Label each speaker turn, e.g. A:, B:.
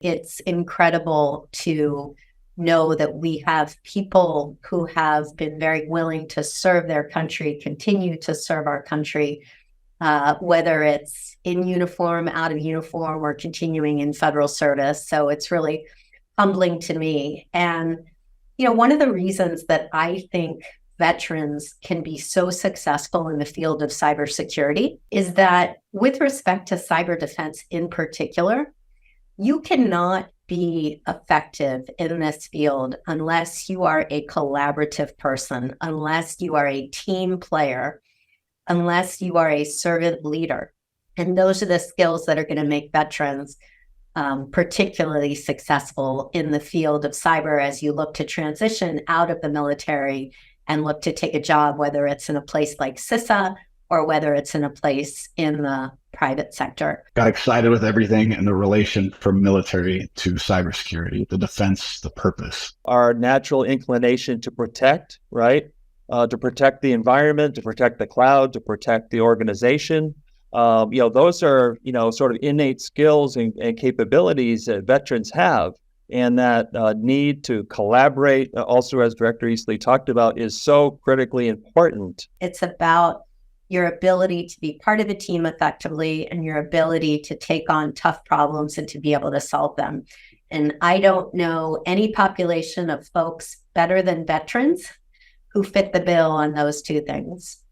A: It's incredible to know that we have people who have been very willing to serve their country, continue to serve our country, whether it's in uniform, out of uniform, or continuing in federal service. So it's really humbling to me. And, one of the reasons that I think veterans can be so successful in the field of cybersecurity is that with respect to cyber defense in particular, you cannot be effective in this field unless you are a collaborative person, unless you are a team player, unless you are a servant leader. And those are the skills that are going to make veterans particularly successful in the field of cyber as you look to transition out of the military and look to take a job, whether it's in a place like CISA or whether it's in a place in the private sector.
B: Got excited with everything and the relation from military to cybersecurity, the defense, the purpose.
C: Our natural inclination to protect, right? To protect the environment, to protect the cloud, to protect the organization. Those are, sort of innate skills and capabilities that veterans have. And that need to collaborate, also as Director Eastley talked about, is so critically important.
A: It's about your ability to be part of a team effectively and your ability to take on tough problems and to be able to solve them. And I don't know any population of folks better than veterans who fit the bill on those two things.